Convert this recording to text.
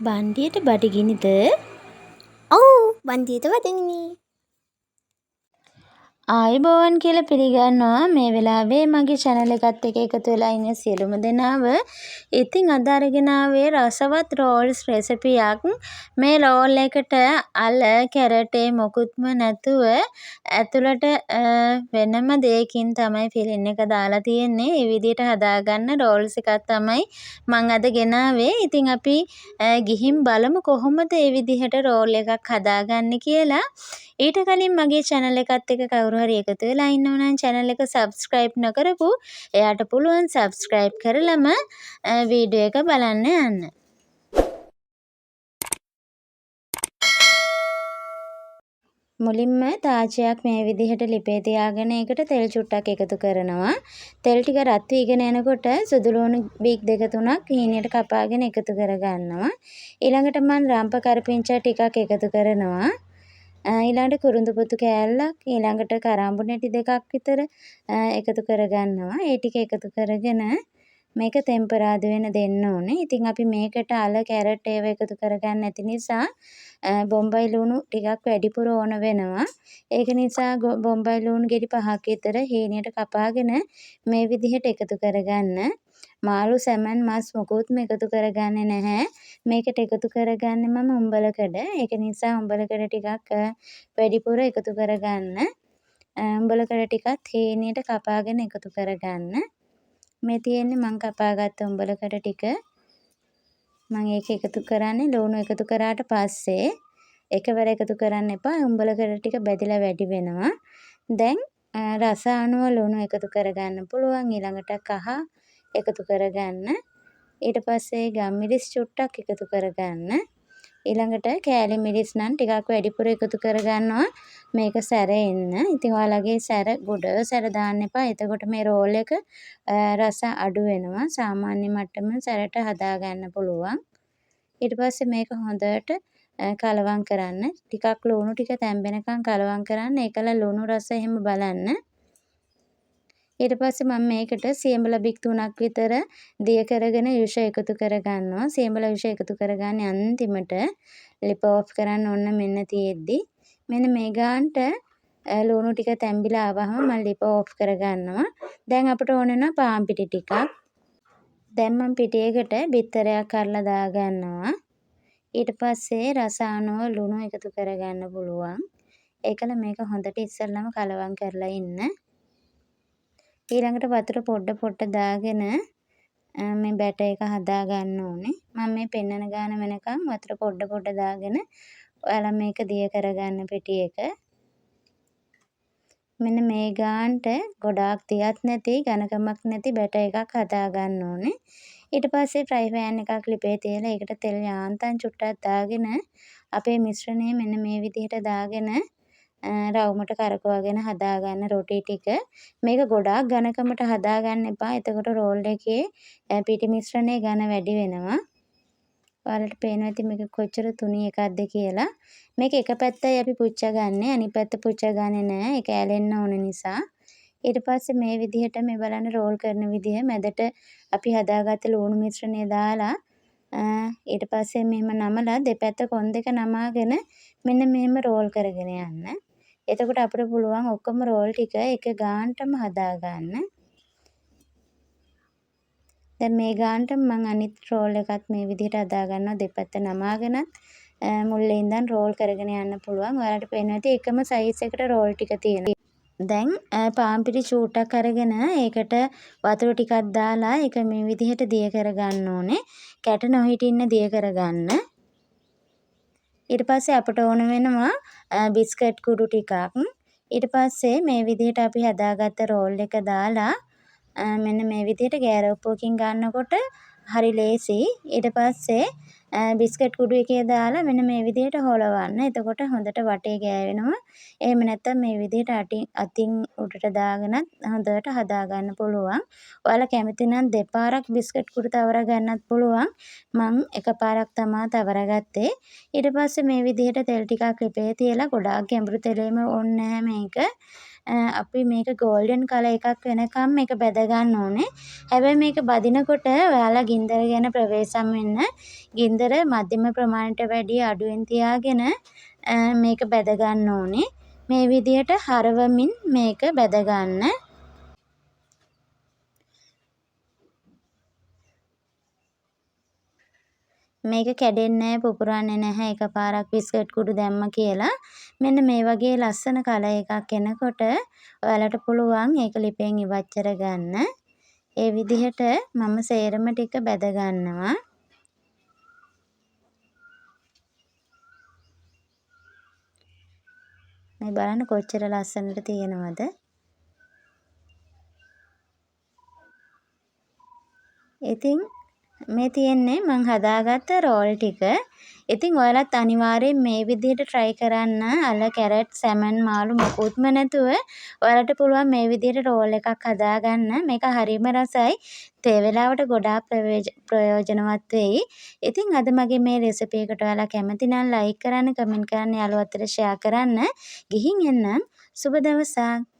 බණ්ඩියට බඩගිනිද? ඔව් බන්දියට වදින්නේ. ආයුබෝවන් කියලා පිළිගන්නවා මේ වෙලාවේ මගේ channel එකත් එක්ක එකතු වෙලා ඉන්න සියලුම දෙනාව. ඉතින් අද අරගෙන ආවේ රසවත් rolls recipe එකක්. මේ roll එකට අල කැරටේ මොකුත්ම නැතුව ඇතුළට වෙනම දෙයකින් තමයි filling එක දාලා තියෙන්නේ. මේ විදිහට හදාගන්න rolls එකක් තමයි මම අද ගෙනාවේ. ඉතින් අපි ගිහින් බලමු කොහොමද මේ විදිහට roll එකක් හදාගන්නේ කියලා. ඊට කලින් මගේ channel එකත් එක්ක කවුරු හරි එකතු වෙලා ඉන්නවා නම් channel එක subscribe නොකරපු එයාට පුළුවන් subscribe කරලම වීඩියෝ එක බලන්න යන්න. මුලින්ම තාච්චයක් මේ විදිහට ලිපේ තියාගෙන ඒකට තෙල් චුට්ටක් එකතු කරනවා. තෙල් ටික රත් වීගෙන යනකොට සුදු ලුණු බීක් දෙක තුනක් හීනයට කපාගෙන එකතු කරගන්නවා. ඊළඟට මම රම්ප කරපිංචා ටිකක් එකතු කරනවා. ඊළඟට කුරුඳු පුතු කෑල්ලක් ඊළඟට කරාඹු නැටි දෙකක් විතර එකතු කරගන්නවා. ඒ ටික එකතු කරගෙන මේක ටෙම්පරාදු වෙන දෙන්න ඕනේ. ඉතින් අපි මේකට අල කැරට් ඒව එකතු කරගන්න නැති නිසා බොම්බයි ලුණු ටිකක් වැඩිපුර ඕන වෙනවා. ඒක නිසා බොම්බයි ලුණු ගෙඩි 5ක් විතර හීනයට කපාගෙන මේ විදිහට එකතු කරගන්න. මාළු සැමන් මස් මොකුත්ම එකතු කරගන්නේ නැහැ. මේකට එකතු කරගන්නේ මම උඹලකඩ. ඒක නිසා උඹලකඩ ටිකක් වැඩිපුර එකතු කරගන්න. උඹලකඩ ටිකත් හීනයට කපාගෙන එකතු කරගන්න. මේ තියෙන්නේ මං කපාගත්ත උඹලකඩ ටික. මම ඒක එකතු කරන්නේ ලුණු එකතු කරාට පස්සේ එකවර එකතු කරන්න එපා. උඹලකඩ ටික බැදිලා වැඩි වෙනවා. දැන් රස අනුව ලුණු එකතු කරගන්න පුළුවන්. ඊළඟට කහ එකතු කරගන්න. ඊට පස්සේ ගම්මිරිස් චුට්ටක් එකතු කරගන්න. ඊළඟට කෑලි මිරිස් නම් ටිකක් වැඩිපුර එකතු කරගන්නවා මේක සැරෙන්න. ඉතින් ඔයාලගේ සැර ගොඩ සැර දාන්න එපා. එතකොට මේ රෝල් එක රස අඩු වෙනවා. සාමාන්‍ය මට්ටම සැරට හදාගන්න පුළුවන්. ඊට පස්සේ මේක හොඳට කලවම් කරන්න. ටිකක් ලුණු ටික තැම්බෙනකන් කලවම් කරන්න. ඒකල ලුණු රස එහෙම බලන්න. ඊට පස්සේ මම මේකට සියඹල බික් 3ක් විතර දිය කරගෙන යුෂ එකතු කරගන්නවා. සියඹල යුෂ එකතු කරගන්නේ අන්තිමට ලිප ඔෆ් කරන්න ඕන මෙන්න තියෙද්දි. මෙන්න මේ ගානට ලුණු ටික තැම්බිලා ආවහම මම ලිප ඔෆ් කරගන්නවා. දැන් අපිට ඕන වෙන පාන් පිටි ටිකක්. දැන් මම පිටියකට බිත්තරයක් කරලා දාගන්නවා. ඊට පස්සේ රස අනුව ලුණු එකතු කරගන්න පුළුවන්. ඒකල මේක හොඳට ඉස්සෙල්ලාම කලවම් කරලා ඉන්න. ඊළඟට වතුර පොඩ දාගෙන මේ බැටර් එක හදා ගන්න ඕනේ. මම මේ පෙන්නන ගාන වෙනකන් වතුර පොඩ දාගෙන ඔයාලා මේක දිය කරගන්න පිටි එක. මෙන්න මේ ගානට ගොඩාක් තියත් නැති ඝනකමක් නැති බැටර් එකක් හදා ගන්න ඕනේ. ඊට පස්සේ ෆ්‍රයි පෑන් එකක් ලිපේ තියලා ඒකට තෙල් යාන්තම් චුට්ටක් දාගෙන අපේ මිශ්‍රණය මෙන්න මේ විදිහට දාගෙන රවුමට කරකවගෙන හදාගන්න රොටි ටික. මේක ගොඩාක් ඝනකමට හදාගන්න එපා. එතකොට රෝල් එකේ පිටි මිශ්‍රණය ඝන වැඩි වෙනවා. ඔයාලට පේනවා ඇති මේක කොච්චර තුනී එකක්ද කියලා. මේක එක පැත්තයි අපි පුච්චගන්නේ. අනිත් පැත්ත පුච්චගන්නේ නැහැ. ඒක ඇලෙන්න ඕන නිසා. ඊට පස්සේ මේ විදිහට මේ බලන්න රෝල් කරන විදිහ මැදට අපි හදාගත්ත ලුණු මිශ්‍රණය දාලා ඊට පස්සේ මෙහෙම නමලා දෙපැත්ත කොන් දෙක නමාගෙන මෙන්න මෙහෙම රෝල් කරගෙන යන්න. එතකොට අපිට පුළුවන් ඔක්කොම රෝල් ටික එක ගානටම හදාගන්න. දැන් මේ ගානට මම අනිත් රෝල් එකත් මේ විදිහට හදා ගන්නවා. දෙපැත්ත නමාගෙනත් මුල්ලේ ඉඳන් රෝල් කරගෙන යන්න පුළුවන්. ඔයාලට පේනවා ඇති එකම සයිස් එකට රෝල් ටික තියෙනවා. දැන් පාන් පිටි චූට්ටක් අරගෙන ඒකට වතුර ටිකක් දාලා ඒක මේ විදිහට දිය කරගන්න ඕනේ. කැට නොහිටින්න දිය කරගන්න. ඊට පස්සේ අපට ඕන වෙනවා බිස්කට් කුඩු ටිකක්. ඊට පස්සේ මේ විදිහට අපි හදාගත්ත රෝල් එක දාලා මෙන්න මේ විදිහට ගෑරප්පුවකින් ගන්නකොට හරි ලේසි. ඊට පස්සේ බිස්කට් කුඩු එකේ දාලා මෙන්න මේ විදිහට හොලවන්න. එතකොට හොඳට වටේ ගෑවෙනවා. එහෙම නැත්නම් මේ විදිහට අතින් උඩට දාගෙනත් හොඳට හදා ගන්න පුළුවන්. ඔයාලා කැමති නම් දෙපාරක් බිස්කට් කුඩු තවරා ගන්නත් පුළුවන්. මං එකපාරක් තමා තවරාගත්තේ. ඊට පස්සේ මේ විදිහට තෙල් ටිකක් ලිපේ තියලා ගොඩාක් ගැඹුරු තෙලෙම ඕනේ නැහැ මේක. අපි මේක ගෝල්ඩන් කලර් එකක් වෙනකම් මේක බැද ගන්න ඕනේ. හැබැයි මේක බදිනකොට ඔයාලා ගින්දර ගැන ප්‍රවේශම් වෙන්න. ගින්දර මධ්‍යම ප්‍රමාණයට වැඩිය අඩුවෙන් තියාගෙන මේක බැද ගන්න ඕනේ. මේ විදියට හරවමින් මේක බැද ගන්න. මේක කැඩෙන්නේ නැහැ, පුපුරන්නේ නැහැ එකපාරක් බිස්කට් කුඩු දැම්ම කියලා. මෙන්න මේ වගේ ලස්සන කලර් එකක් එනකොට ඔයාලට පුළුවන් ඒක ලිපෙන් ඉවත් කරගන්න. ඒ විදිහට මම සේරම ටික බැද ගන්නවා. මේ බලන්න කොච්චර ලස්සනට තියෙනවද? ඉතින් මේ තියෙන්නේ මං හදාගත්ත රෝල් ටික. ඉතින් ඔයාලත් අනිවාර්යෙන් මේ විදිහට try කරන්න. අල කැරට් සැමන් මාළු මොකුත්ම නැතුව ඔයාලට පුළුවන් මේ විදිහට රෝල් එකක් හදාගන්න. මේක හරිම රසයි. තේ වෙලාවට ගොඩාක් ප්‍රයෝජනවත් වෙයි. ඉතින් අද මගේ මේ රෙසිපි එකට ඔයාලා කැමති නම් like කරන්න, comment කරන්න, යාළුවෝ අතර share කරන්න. ගිහින් එන්නම්. සුබ දවසක්.